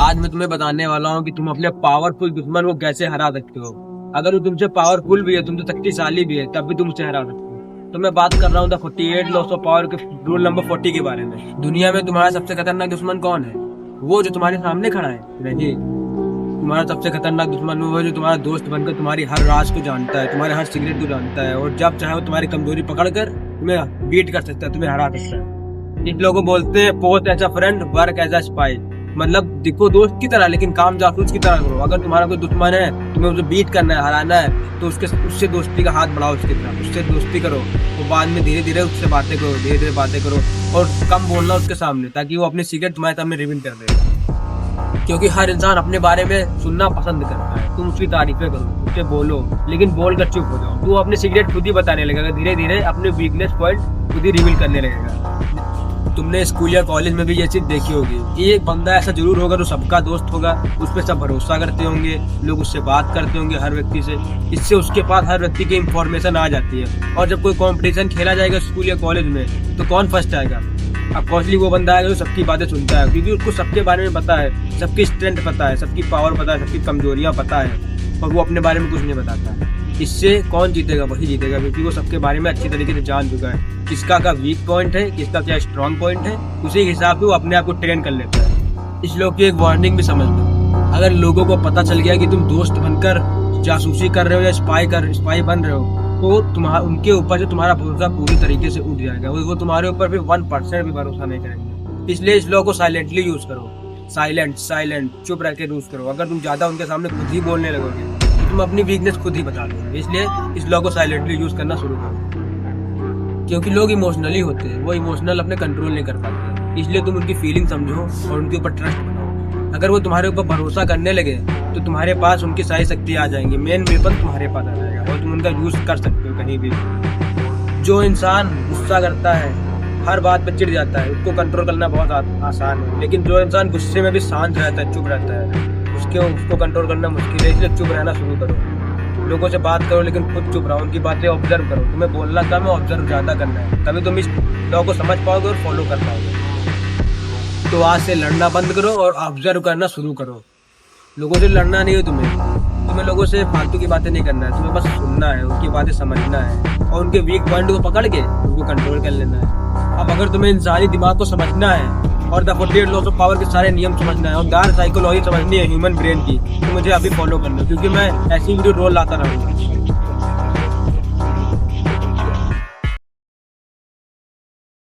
आज मैं तुम्हें बताने वाला हूँ कि तुम अपने पावरफुल दुश्मन को कैसे हरा सकते हो। अगर वो तुमसे पावरफुल भी है, तुमसे शक्तिशाली भी है, तब भी तुम उसे हरा सकते हो। तो मैं बात कर रहा हूँ द 48 लॉस ऑफ पावर के रूल नंबर 40 के बारे में। दुनिया में तुम्हारा सबसे खतरनाक दुश्मन कौन है? वो जो तुम्हारे सामने खड़ा है? नहीं, तुम्हारा सबसे खतरनाक दुश्मन वो है जो तुम्हारा दोस्त बनकर तुम्हारी हर राज को जानता है, तुम्हारे हर सिगरेट को जानता है, और जब चाहे वो तुम्हारी कमजोरी पकड़कर तुम्हें बीट कर सकता है, तुम्हें हरा सकता है। इन लोगों को बोलते हैं post as a friend, work as a spy. मतलब दिखो दोस्त की तरह लेकिन काम जासूस की तरह करो। अगर तुम्हारा कोई दुश्मन है, तुम्हें उसे बीट करना है, हराना है, तो उससे दोस्ती का हाथ बढ़ाओ, उसकी तरह उससे दोस्ती करो। तो बाद में धीरे धीरे उससे बातें करो, धीरे धीरे बातें करो, और कम बोलना उसके सामने, ताकि वो अपनी सीक्रेट तुम्हारे सामने रिवील कर दे। क्योंकि हर इंसान अपने बारे में सुनना पसंद करता है। तुम उसकी तारीफें करो, उससे बोलो, लेकिन बोल कर चुप हो जाओ। तू अपने सीक्रेट खुद ही बताने लगेगा, धीरे धीरे अपने वीकनेस पॉइंट खुद ही रिवील करने लगेगा। तुमने स्कूल या कॉलेज में भी ये चीज देखी होगी कि एक बंदा ऐसा जरूर होगा जो सबका दोस्त होगा, उस पर सब भरोसा करते होंगे, लोग उससे बात करते होंगे हर व्यक्ति से। इससे उसके पास हर व्यक्ति की इंफॉर्मेशन आ जाती है, और जब कोई कंपटीशन खेला जाएगा स्कूल या कॉलेज में, तो कौन फर्स्ट आएगा? अब कॉस्टली वो बंदा है जो सबकी बातें सुनता है, क्योंकि उसको सबके बारे में पता है, सबकी स्ट्रेंथ पता है, सबकी पावर पता है, सबकी कमजोरियां पता है, और वो अपने बारे में कुछ नहीं बताता। इससे कौन जीतेगा? वही जीतेगा, क्योंकि वो सबके बारे में अच्छी तरीके से जान चुका है, किसका क्या वीक पॉइंट है, किसका क्या स्ट्रॉन्ग पॉइंट है। उसी हिसाब से वो अपने आप को ट्रेन कर लेता है। इस लोग की एक वार्निंग भी समझ लो, अगर लोगों को पता चल गया कि तुम दोस्त बनकर जासूसी कर रहे हो या स्पाई बन रहे हो, तो उनके ऊपर जो तुम्हारा भरोसा पूरी तरीके से उठ जाएगा। वो तुम्हारे ऊपर भी 1% भी भरोसा नहीं करेंगे। इसलिए इस लोगों को साइलेंटली यूज करो, साइलेंट चुप रह के यूज करो। अगर तुम ज्यादा उनके सामने खुद ही बोलने लगोगे तो तुम अपनी वीकनेस खुद ही बता दोगे। इसलिए इस लोगों को साइलेंटली यूज करना शुरू करो, क्योंकि लोग इमोशनली होते हैं, वो इमोशनल अपने कंट्रोल नहीं कर पाते। इसलिए तुम उनकी फीलिंग समझो और उनके ऊपर ट्रस्ट बनाओ। अगर वो तुम्हारे ऊपर भरोसा करने लगे तो तुम्हारे पास उनकी सारी शक्ति आ जाएंगी, मेन वेपन तुम्हारे पास आ जाएगा, और तुम उनका यूज कर सकते हो कहीं भी। जो इंसान गुस्सा करता है, हर बात पे चिढ़ जाता है, उसको कंट्रोल करना बहुत आसान है। लेकिन जो इंसान गुस्से में भी शांत रहता है, चुप रहता है, उसको कंट्रोल करना मुश्किल है। इसलिए चुप रहना शुरू करो, लोगों से बात करो लेकिन खुद चुप रहो, उनकी बातें ऑब्जर्व करो। तुम्हें बोलना कम है, ऑब्जर्व ज्यादा करना है, तभी तुम इस लॉ को समझ पाओगे और फॉलो कर पाओगे। तो आज से लड़ना बंद करो और ऑब्जर्व करना शुरू करो। लोगों से लड़ना नहीं है तुम्हें लोगों से फालतू की बातें नहीं करना है, तुम्हें बस सुनना है, उनकी बातें समझना है, और उनके वीक पॉइंट को पकड़ के उनको कंट्रोल कर लेना है। अब अगर तुम्हें इंसानी दिमाग को समझना है और द 48 लॉस ऑफ पावर के सारे नियम समझना है और डार्क साइकोलॉजी समझनी है ह्यूमन ब्रेन की, तो मुझे अभी फॉलो करना, क्योंकि मैं ऐसी वीडियो रोज लाता रहूंगा।